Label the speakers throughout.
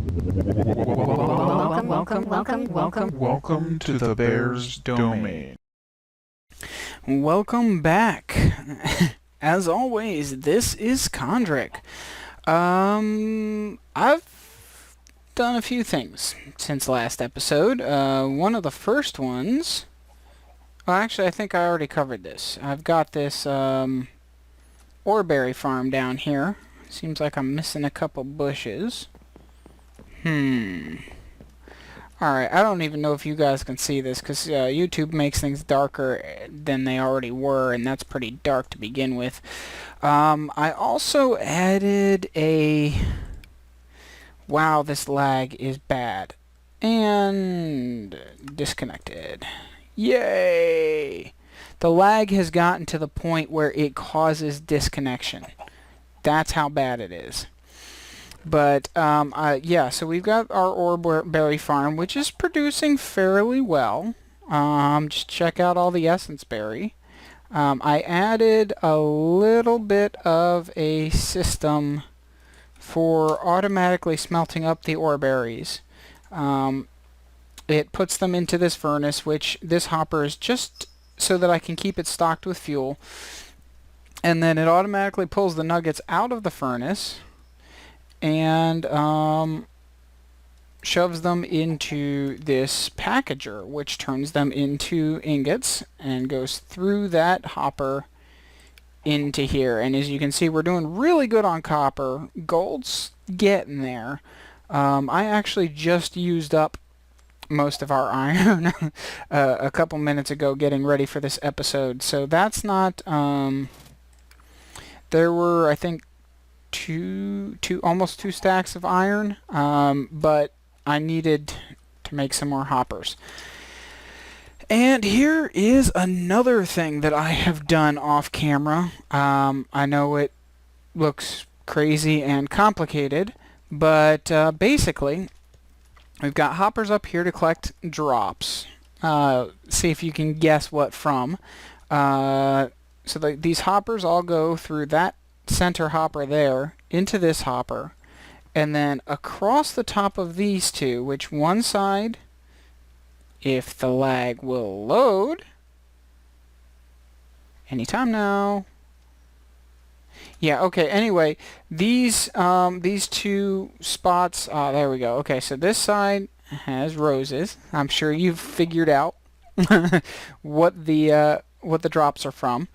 Speaker 1: Welcome to the Bear's domain.
Speaker 2: Welcome back. As always, this is Kondrik. I've done a few things since last episode. One of the first ones... Well, actually, I think I already covered this. I've got this oreberry farm down here. Seems like I'm missing a couple bushes. Alright, I don't even know if you guys can see this, because YouTube makes things darker than they already were, and that's pretty dark to begin with. I also added a... Wow, this lag is bad. And... disconnected. Yay! The lag has gotten to the point where it causes disconnection. That's how bad it is. But, yeah, so we've got our oreberry farm, which is producing fairly well. Just check out all the essence berry. I added a little bit of a system for automatically smelting up the oreberries. It puts them into this furnace, which this hopper is just so that I can keep it stocked with fuel. And then it automatically pulls the nuggets out of the furnace and shoves them into this packager, which turns them into ingots and goes through that hopper into here. And as you can see, we're doing really good on copper. Gold's getting there. I actually just used up most of our iron a couple minutes ago getting ready for this episode, so that's not... there were, I think, almost two stacks of iron, but I needed to make some more hoppers. And here is another thing that I have done off camera. I know it looks crazy and complicated, but basically we've got hoppers up here to collect drops. See if you can guess what from. These hoppers all go through that center hopper there into this hopper, and then across the top of these two, which one side, if the lag will load anytime now. Yeah, okay, anyway, these two spots, there we go. Okay, so this side has roses. I'm sure you've figured out what the drops are from.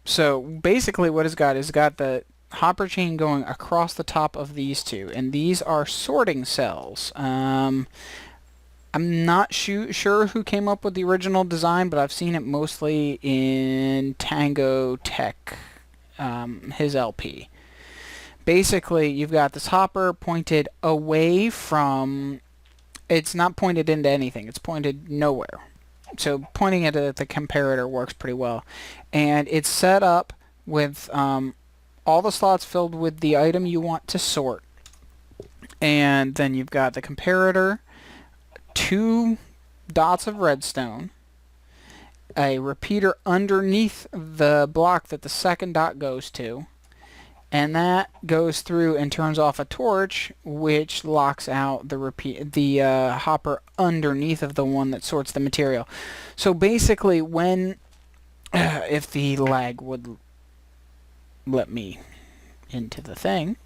Speaker 2: So basically what it's got is the hopper chain going across the top of these two, and these are sorting cells. I'm not sure who came up with the original design, but I've seen it mostly in Tango Tech, his LP. Basically, you've got this hopper pointed away from... It's not pointed into anything. It's pointed nowhere. So pointing it at the comparator works pretty well. And it's set up with all the slots filled with the item you want to sort. And then you've got the comparator, 2 dots of redstone, a repeater underneath the block that the second dot goes to, and that goes through and turns off a torch, which locks out the hopper underneath of the one that sorts the material. So basically, when if the lag would let me into the thing,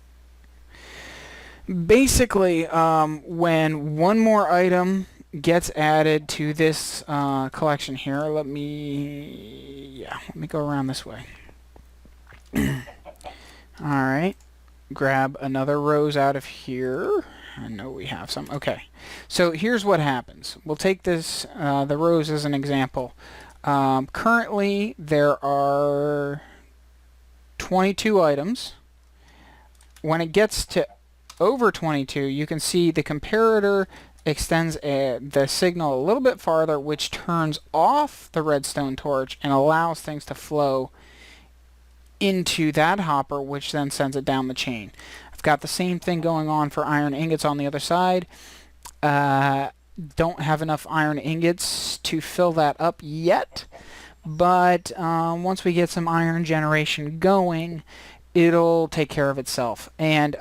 Speaker 2: basically when one more item gets added to this collection here, let me go around this way. Alright, grab another rose out of here. I know we have some. Okay, so here's what happens. We'll take this, the rose as an example. Currently, there are 22 items. When it gets to over 22, you can see the comparator extends the signal a little bit farther, which turns off the redstone torch and allows things to flow into that hopper, which then sends it down the chain. I've got the same thing going on for iron ingots on the other side. Don't have enough iron ingots to fill that up yet, but once we get some iron generation going, it'll take care of itself. And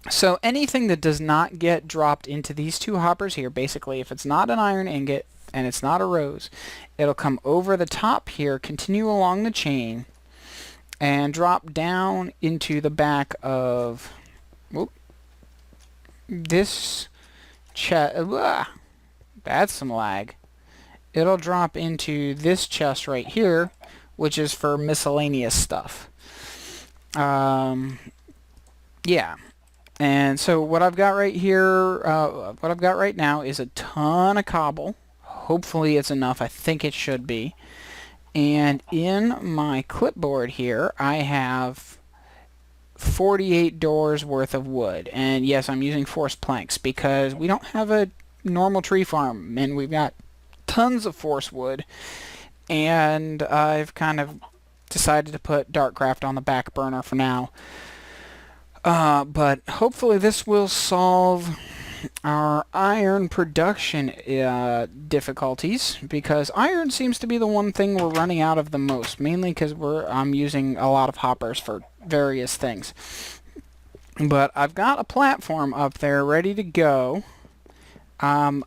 Speaker 2: So anything that does not get dropped into these two hoppers here, basically if it's not an iron ingot and it's not a rose, it'll come over the top here, continue along the chain, and drop down into the back of this chest. That's some lag. It'll drop into this chest right here, which is for miscellaneous stuff. Yeah. And so what I've got right here, what I've got right now is a ton of cobble. Hopefully it's enough. I think it should be. And in my clipboard here, I have 48 doors worth of wood. And yes, I'm using forest planks because we don't have a normal tree farm, and we've got tons of forest wood. And I've kind of decided to put Darkcraft on the back burner for now. But hopefully this will solve our iron production difficulties, because iron seems to be the one thing we're running out of the most, mainly because I'm using a lot of hoppers for various things. But I've got a platform up there ready to go, and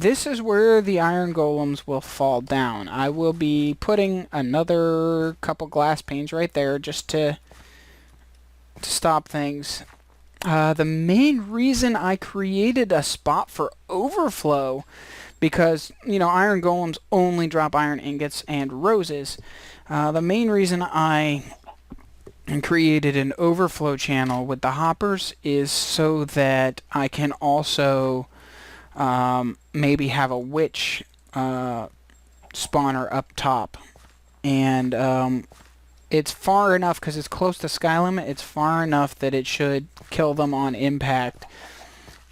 Speaker 2: this is where the iron golems will fall down. I will be putting another couple glass panes right there just to stop things. The main reason I created a spot for overflow, because, you know, iron golems only drop iron ingots and roses. The main reason I created an overflow channel with the hoppers is so that I can also maybe have a witch spawner up top. And it's far enough, because it's close to sky limit, it's far enough that it should kill them on impact,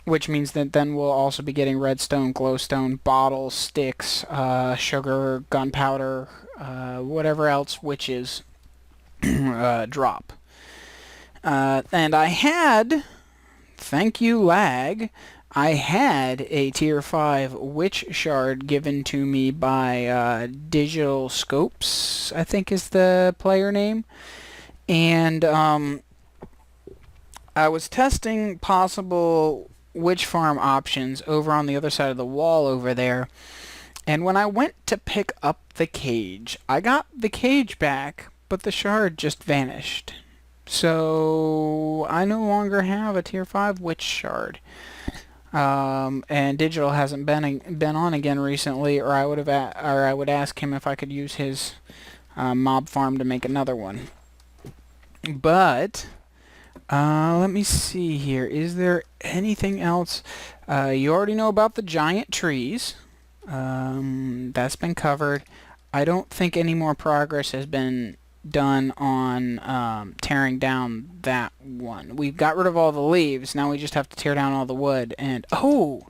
Speaker 2: which means that then we'll also be getting redstone, glowstone, bottles, sticks, sugar, gunpowder, whatever else witches drop. And I had, thank you lag, I had a tier 5 witch shard given to me by Digital Scopes, I think is the player name. And I was testing possible witch farm options over on the other side of the wall over there. And when I went to pick up the cage, I got the cage back, but the shard just vanished. So I no longer have a tier 5 witch shard. And Digital hasn't been on again recently, or I would ask him if I could use his mob farm to make another one. But let me see here. Is there anything else? You already know about the giant trees. That's been covered. I don't think any more progress has been done on tearing down that one. We got rid of all the leaves. Now we just have to tear down all the wood. And oh,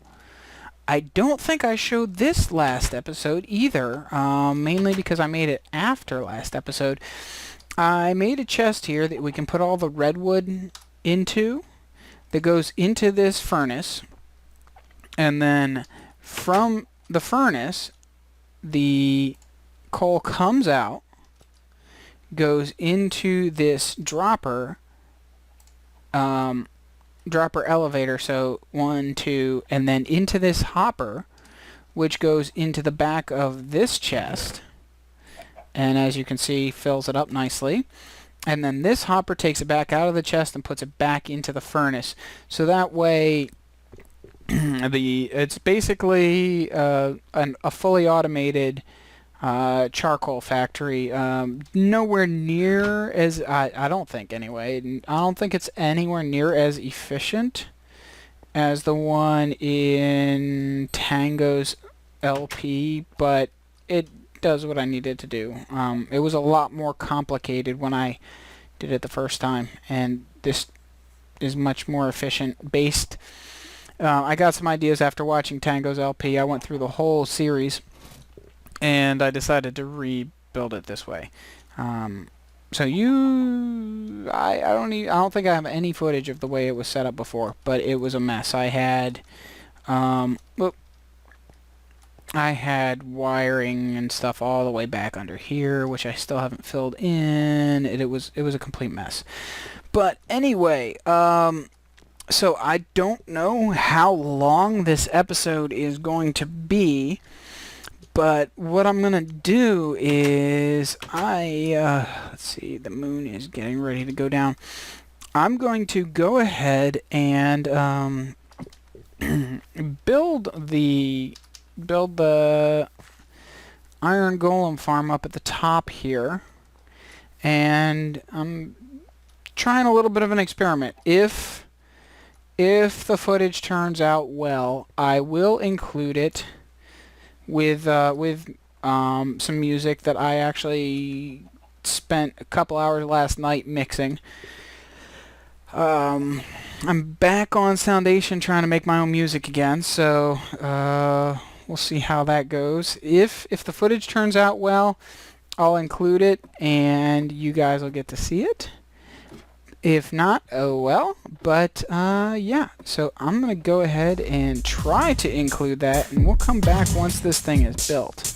Speaker 2: I don't think I showed this last episode either, mainly because I made it after last episode. I made a chest here that we can put all the redwood into, that goes into this furnace, and then from the furnace the coal comes out, goes into this dropper elevator, so 1, 2, and then into this hopper, which goes into the back of this chest, and as you can see, fills it up nicely. And then this hopper takes it back out of the chest and puts it back into the furnace. So that way, it's basically a fully automated charcoal factory. Nowhere near as, I don't think anyway, I don't think it's anywhere near as efficient as the one in Tango's LP, but it does what I needed to do. It was a lot more complicated when I did it the first time, and this is much more efficient based. I got some ideas after watching Tango's LP. I went through the whole series, and I decided to rebuild it this way. So I don't think I have any footage of the way it was set up before, but it was a mess. I had wiring and stuff all the way back under here, which I still haven't filled in. It was a complete mess. But anyway, so I don't know how long this episode is going to be, but what I'm going to do is let's see, the moon is getting ready to go down. I'm going to go ahead and build the iron golem farm up at the top here, and I'm trying a little bit of an experiment. If the footage turns out well, I will include it with some music that I actually spent a couple hours last night mixing. I'm back on Soundation trying to make my own music again, so we'll see how that goes. If the footage turns out well, I'll include it and you guys will get to see it. If not, oh well. But yeah, so I'm gonna go ahead and try to include that, and we'll come back once this thing is built.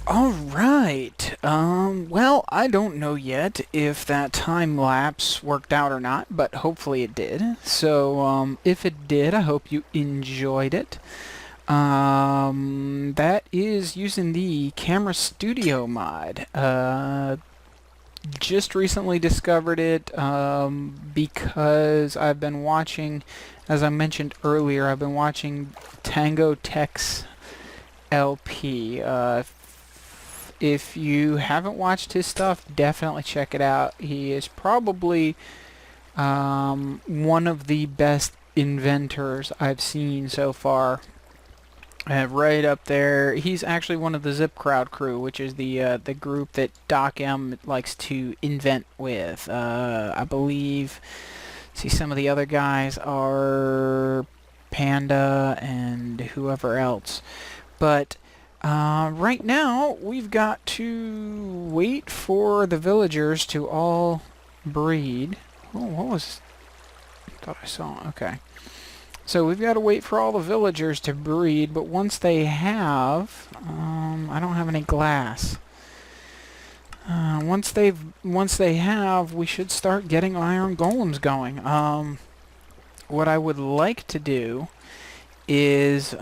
Speaker 2: Alright, well, I don't know yet if that time lapse worked out or not, but hopefully it did. So, if it did, I hope you enjoyed it. That is using the Camera Studio mod. Just recently discovered it, because I've been watching, as I mentioned earlier, I've been watching Tango Tech's LP. If you haven't watched his stuff, definitely check it out. He is probably one of the best inventors I've seen so far. Right up there. He's actually one of the Zip Crowd crew, which is the group that Doc M likes to invent with. I believe, see, some of the other guys are Panda and whoever else. But right now, we've got to wait for the villagers to all breed. Oh, what was... I thought I saw... Okay. So we've got to wait for all the villagers to breed, but once they have... I don't have any glass. Once they have, we should start getting iron golems going. What I would like to do is...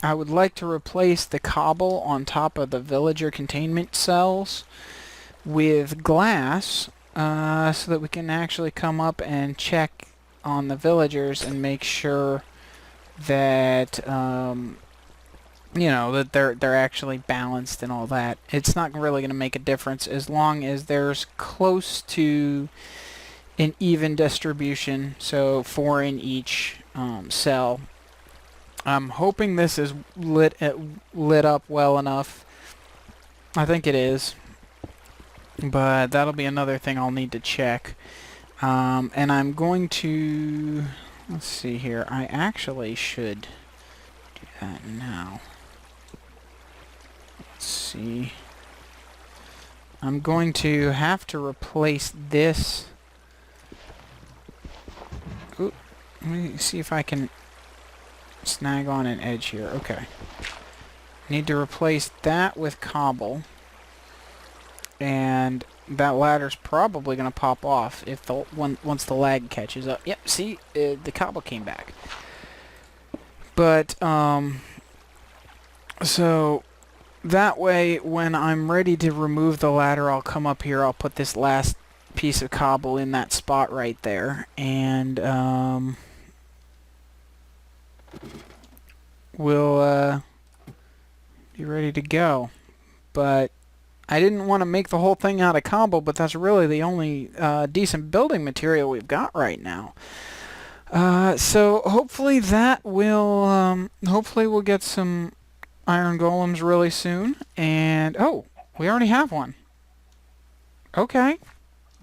Speaker 2: I would like to replace the cobble on top of the villager containment cells with glass, so that we can actually come up and check on the villagers and make sure that you know, that they're actually balanced and all that. It's not really going to make a difference as long as there's close to an even distribution, so 4 in each cell. I'm hoping this is lit up well enough. I think it is. But that'll be another thing I'll need to check. And I'm going to... Let's see here. I actually should do that now. Let's see. I'm going to have to replace this. Ooh, let me see if I can snag on an edge here. Okay. Need to replace that with cobble. And that ladder's probably going to pop off if once the lag catches up. Yep, see? The cobble came back. But, so that way when I'm ready to remove the ladder, I'll come up here, I'll put this last piece of cobble in that spot right there, and we'll be ready to go. But I didn't want to make the whole thing out of cobble, but that's really the only decent building material we've got right now. So hopefully that will, hopefully we'll get some iron golems really soon. And, oh, we already have one. Okay.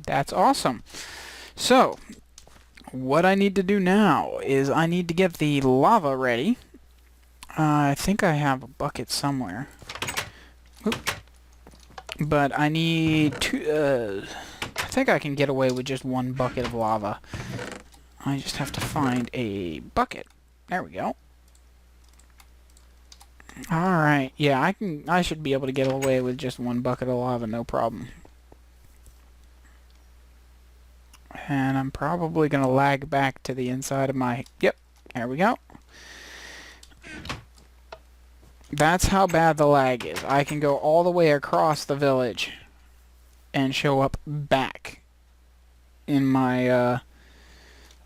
Speaker 2: That's awesome. So, what I need to do now is I need to get the lava ready. I think I have a bucket somewhere. Oop. But I need two... I think I can get away with just one bucket of lava. I just have to find a bucket. There we go. Alright, yeah, I should be able to get away with just one bucket of lava, no problem. And I'm probably going to lag back to the inside of my... Yep, there we go. That's how bad the lag is. I can go all the way across the village and show up back in my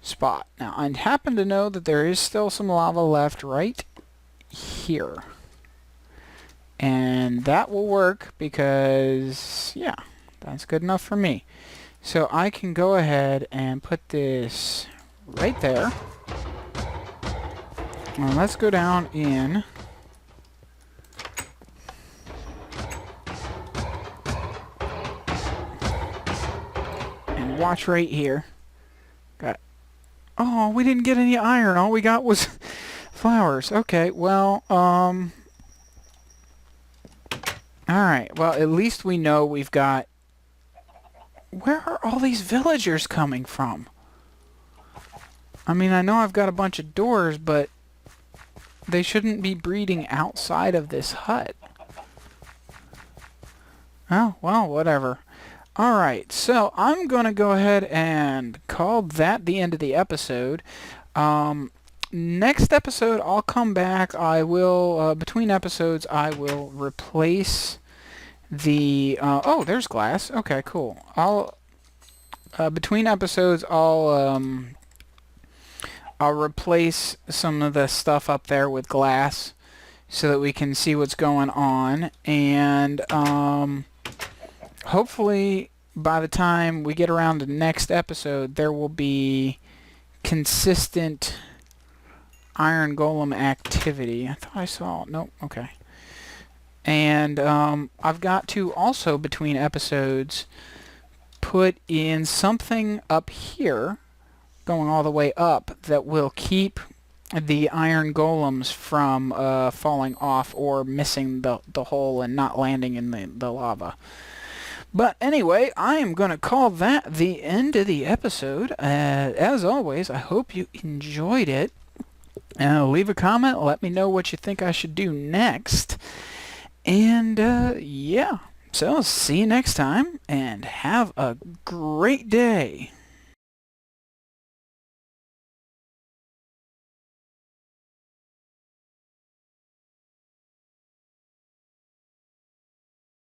Speaker 2: spot. Now, I happen to know that there is still some lava left right here. And that will work because, yeah, that's good enough for me. So I can go ahead and put this right there. Now let's go down in. And watch right here. Oh, we didn't get any iron. All we got was flowers. Okay, well, alright, well, at least we know we've got... Where are all these villagers coming from? I mean, I know I've got a bunch of doors, but they shouldn't be breeding outside of this hut. Oh, well, whatever. Alright, so I'm going to go ahead and call that the end of the episode. Next episode, I'll come back. I will, between episodes, I will replace the, oh, there's glass. Okay, cool. Between episodes, I'll replace some of the stuff up there with glass so that we can see what's going on. And, hopefully, by the time we get around to the next episode, there will be consistent iron golem activity. I thought I saw... Nope, okay. And I've got to also, between episodes, put in something up here, going all the way up, that will keep the iron golems from falling off or missing the hole and not landing in the lava. But anyway, I am going to call that the end of the episode. As always, I hope you enjoyed it. Leave a comment. Let me know what you think I should do next. And, yeah. So, see you next time, and have a great day.